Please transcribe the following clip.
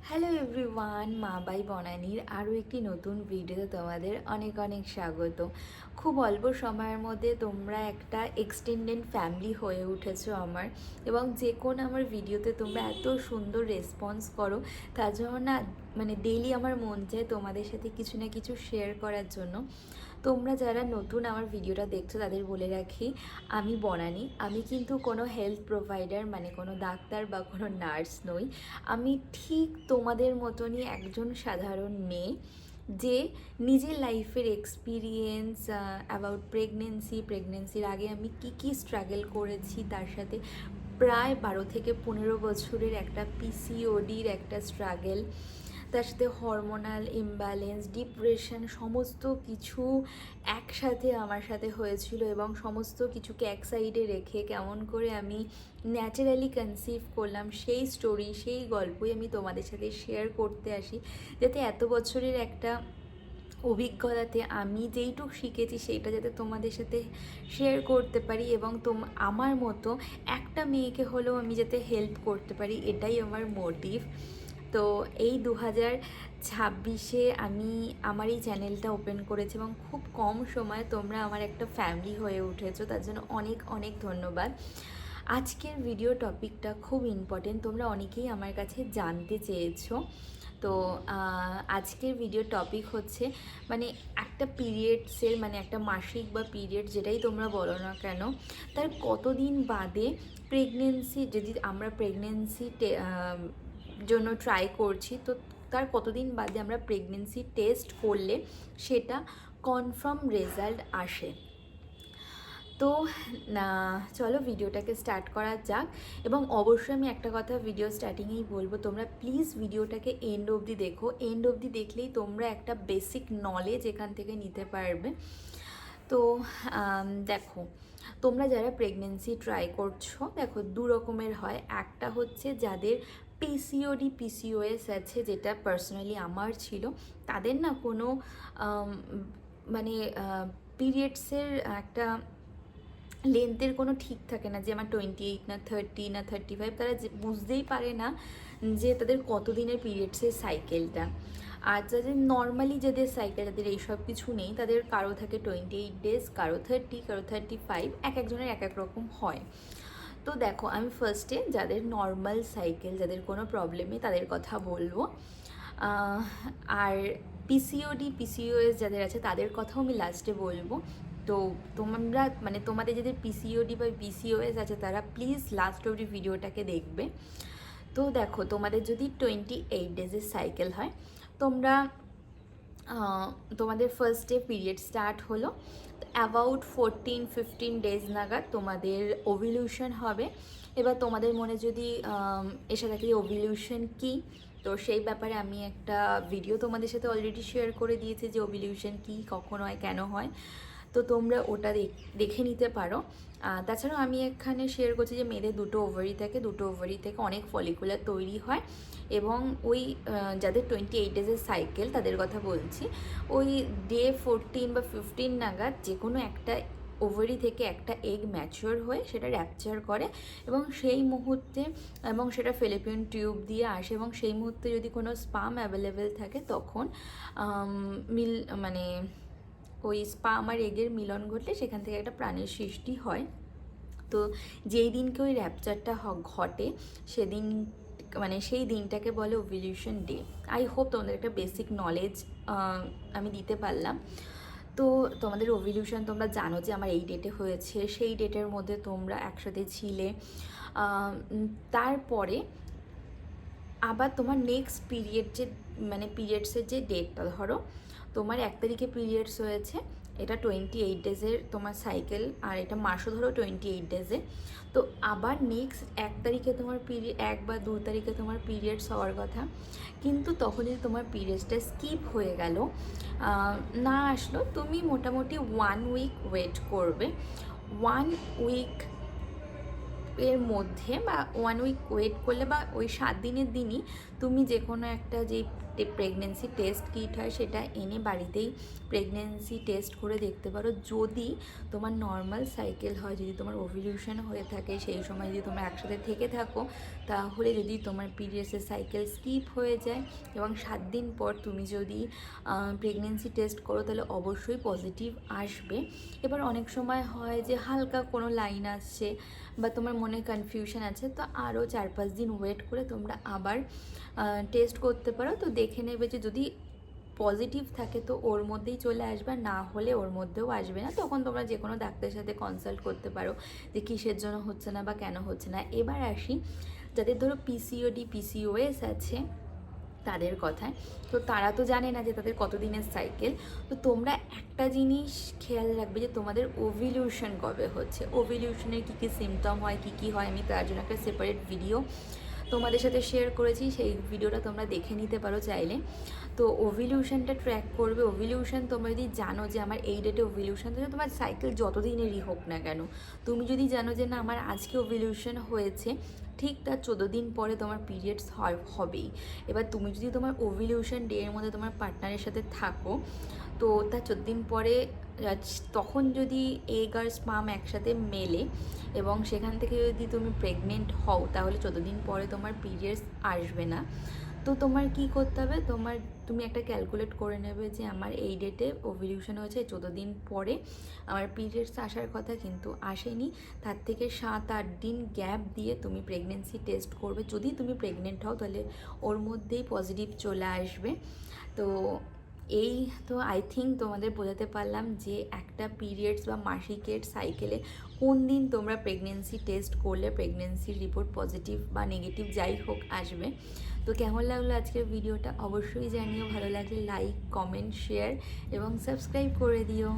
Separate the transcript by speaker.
Speaker 1: Hello everyone, মা by বনানীর আরও একটি নতুন ভিডিওতে তোমাদের অনেক অনেক স্বাগত। খুব অল্প সময়ের মধ্যে তোমরা একটা এক্সটেন্ডেড ফ্যামিলি হয়ে উঠেছো আমার, এবং যে কোনো আমার ভিডিওতে তোমরা এত সুন্দর রেসপন্স করো, তার জন্য না ডেইলি আমার মন চায় তোমাদের সাথে কিছু না কিছু শেয়ার করার জন্য। তোমরা যারা নতুন আমার ভিডিওটা দেখছো তাদের বলে রাখি, আমি বনানী। আমি কিন্তু কোনো হেলথ প্রোভাইডার কোনো ডাক্তার বা কোনো নার্স নই। আমি ঠিক তোমাদের মতনই একজন সাধারণ মেয়ে, যে নিজের লাইফের এক্সপিরিয়েন্স অ্যাবাউট প্রেগনেন্সির আগে আমি কি স্ট্রাগল করেছি, তার সাথে প্রায় 12 থেকে 15 বছরের একটা পিসিওডির একটা স্ট্রাগল, তার সাথে হরমোনাল ইমব্যালেন্স, ডিপ্রেশন, সমস্ত কিছু একসাথে আমার সাথে হয়েছিল, এবং সমস্ত কিছুকে এক সাইডে রেখে কেমন করে আমি ন্যাচারালি কনসিভ করলাম, সেই স্টোরি, সেই গল্পই আমি তোমাদের সাথে শেয়ার করতে আসি, যাতে এত বছরের একটা অভিজ্ঞতাতে আমি যেইটুকু শিখেছি সেইটা যাতে তোমাদের সাথে শেয়ার করতে পারি, এবং আমার মতো একটা মেয়েকে হলেও আমি যাতে হেল্প করতে পারি, এটাই আমার মোটিভ। তো এই 2026-এ আমি আমার এই চ্যানেলটা ওপেন করেছি, এবং খুব কম সময়ে তোমরা আমার একটা ফ্যামিলি হয়ে উঠেছো, তার জন্য অনেক অনেক ধন্যবাদ। আজকের ভিডিও টপিকটা খুব ইম্পর্টেন্ট, তোমরা অনেকেই আমার কাছে জানতে চেয়েছো। তো আজকের ভিডিও টপিক হচ্ছে একটা পিরিয়ডসের একটা মাসিক বা পিরিয়ড, যেটাই তোমরা বলো না কেন, তার কতদিন বাদে প্রেগনেন্সি, যদি আমরা প্রেগনেন্সি জন্য ট্রাই করছি, তো তার কতদিন বাদে আমরা প্রেগনেন্সি টেস্ট করলে সেটা কনফার্ম রেজাল্ট আসে। তো চলো ভিডিওটাকে স্টার্ট করা যাক। এবং অবশ্যই আমি একটা কথা ভিডিও স্টার্টিংয়েই বলবো, তোমরা প্লিজ ভিডিওটাকে এন্ড অবধি দেখো। এন্ড অবধি দেখলেই তোমরা একটা বেসিক নলেজ এখান থেকে নিতে পারবে। তো দেখো, তোমরা যারা প্রেগনেন্সি ট্রাই করছো, দেখো দু রকমের হয়। একটা হচ্ছে যাদের পিসিওএস আছে, যেটা পার্সোনালি আমার ছিল, তাদের না কোনো পিরিয়ডসের একটা লেন্থের কোনো ঠিক থাকে না, যে আমার 28 না 30 না 35, তারা বুঝতেই পারে না যে তাদের কতদিনের পিরিয়ডসের সাইকেলটা। আর যাদের নর্মালি যাদের সাইকেল, যাদের এইসব কিছু নেই, তাদের কারো থাকে 28 ডেজ, কারো 30, কারো 35, এক একজনের এক এক রকম হয়। তো দেখো, আমি ফার্স্টে যাদের নর্মাল সাইকেল, যাদের কোনো প্রবলেমে, তাদের কথা বলবো। আর পিসিওএস যাদের আছে তাদের কথাও আমি লাস্টে বলবো। তো তোমরা তোমাদের যাদের পিসিওডি বা পিসিওএস আছে, তারা প্লিজ লাস্ট অবধি ভিডিওটাকে দেখবে। তো দেখো, তোমাদের যদি 28 ডেজের সাইকেল হয়, তোমাদের ফার্স্টে পিরিয়ড স্টার্ট হলো, অ্যাবাউট 14-15 ডেজ নাগাদ তোমাদের ওভিলিউশন হবে। এবার তোমাদের মনে যদি এসে থাকে ওভিলিউশন কী, তো সেই ব্যাপারে আমি একটা ভিডিও তোমাদের সাথে অলরেডি শেয়ার করে দিয়েছি, যে ওভিলিউশন কী, কখন হয়, কেন হয়। তো তোমরা ওটা দেখে নিতে পারো। তাছাড়াও আমি এখানে শেয়ার করছি যে মেয়েদের দুটো ওভারি থাকে, দুটো ওভারি থেকে অনেক ফলিকুলার তৈরি হয়, এবং ওই যাদের 28 ডেজের সাইকেল তাদের কথা বলছি, ওই ডে 14 বা 15 নাগাদ যে কোনো একটা ওভারি থেকে একটা এগ ম্যাচিওর হয়ে সেটা র্যাপচার করে, এবং সেই মুহূর্তে, এবং সেটা ফেলোপিয়ান টিউব দিয়ে আসে, এবং সেই মুহূর্তে যদি কোনো স্পাম অ্যাভেলেবেল থাকে, তখন ওই স্পাম আর এগের মিলন ঘটলে সেখান থেকে একটা প্রাণের সৃষ্টি হয়। তো যেই দিনকে ওই র্যাপচারটা ঘটে, সেদিন সেই দিনটাকে বলে ওভিলিউশন ডে। আই হোপ তোমাদের একটা বেসিক নলেজ আমি দিতে পারলাম। তো তোমাদের ওভিলিউশন তোমরা জানো যে আমার এই ডেটে হয়েছে, সেই ডেটের মধ্যে তোমরা একসাথে ছিলে। তারপরে আবার তোমার নেক্সট পিরিয়ড যে পিরিয়ডসের যে ডেটটা, ধরো তোমার 1 তারিখে পিরিয়ডস হয়েছে, এটা 28 ডেজের তোমার সাইকেল, আর এটা মাসও ধরো 28 ডেজে। তো আবার নেক্সট 1 তারিখে তোমার 1 বা 2 তারিখে তোমার পিরিয়ডস হওয়ার কথা, কিন্তু তখন যদি তোমার পিরিয়ডসটা স্কিপ হয়ে গেল, না আসলো, তুমি মোটামুটি 1 উইক ওয়েট করবে। 1 উইক এর মধ্যে বা 1 উইক ওয়েট করলে, বা ওই 7 দিনের দিনই তুমি যে কোনো একটা, যেই প্রেগনেন্সি টেস্ট কিট হয়, সেটা এনে বাড়িতেই প্রেগনেন্সি টেস্ট করে দেখতে পারো। যদি তোমার নর্মাল সাইকেল হয়, যদি তোমার ওভিলিউশন হয়ে থাকে, সেই সময় যদি তোমরা একসাথে থেকে থাকো, তাহলে যদি তোমার পিরিয়ডসের সাইকেল স্কিপ হয়ে যায় এবং 7 দিন পর তুমি যদি প্রেগনেন্সি টেস্ট করো, তাহলে অবশ্যই পজিটিভ আসবে। এবার অনেক সময় হয় যে হালকা কোনো লাইন আসছে বা তোমার মনে কনফিউশন আছে, তো আরও 4-5 দিন ওয়েট করে তোমরা আবার টেস্ট করতে পারো। তো দেখে নেবে যে যদি পজিটিভ থাকে তো ওর মধ্যেই চলে আসবে, না হলে ওর মধ্যেও আসবে না। তখন তোমরা যে কোনো ডাক্তারের সাথে কনসাল্ট করতে পারো যে কিসের জন্য হচ্ছে না বা কেন হচ্ছে না। এবার আসি যাদের ধরো পিসিওডি পিসিওএস আছে তাদের কথায়, তো তারা তো জানে না যে তাদের কতদিনের সাইকেল। তো তোমরা একটা জিনিস খেয়াল রাখবে যে তোমাদের ওভিলিউশন কবে হচ্ছে, ওভিলিউশনের কী কী সিমটম হয়, কী কী হয়, আমি তার জন্য একটা সেপারেট ভিডিও তোমাদের সাথে শেয়ার করেছি, সেই ভিডিওটা তোমরা দেখে নিতে পারো চাইলে। তো ওভিলিউশনটা ট্র্যাক করবে। ওভিলিউশন তোমরা যদি জানো যে আমার এই ডেটে ওভিলিউশন, তাহলে তোমার সাইকেল যতদিনেরই হোক না কেন, তুমি যদি জানো যে না আমার আজকে ওভিলিউশন হয়েছে, ঠিক তার 14 দিন পরে তোমার পিরিয়ডস হবেই। এবার তুমি যদি তোমার ওভিলিউশন ডে এর মধ্যে তোমার পার্টনারের সাথে থাকো, তো তার 14 দিন পরে তখন যদি এগ আর স্পার্ম একসাথে মেলে এবং সেখান থেকে যদি তুমি প্রেগনেন্ট হও, তাহলে 14 দিন পরে তোমার পিরিয়ডস আসবে না। তো তোমার কি করতে হবে, তুমি একটা ক্যালকুলেট করে নেবে যে আমার এই ডেটে ওভিলিউশন হয়েছে, 14 দিন পরে আমার পিরিয়ডস আসার কথা কিন্তু আসেনি, তার থেকে 7-8 দিন গ্যাপ দিয়ে তুমি প্রেগনেন্সি টেস্ট করবে। যদি তুমি প্রেগনেন্ট হও তাহলে ওর মধ্যেই পজিটিভ চলে আসবে। তো এই তো আই থিঙ্ক তোমাদের বোঝাতে পারলাম যে একটা পিরিয়ডস বা মাসিকের সাইকেলে কোন দিন তোমরা প্রেগনেন্সি টেস্ট করলে প্রেগনেন্সির রিপোর্ট পজিটিভ বা নেগেটিভ যাই হোক আসবে। তো কেমন লাগলো আজকের ভিডিওটা অবশ্যই জানিও, ভালো লাগলে লাইক, কমেন্ট, শেয়ার এবং সাবস্ক্রাইব করে দিও।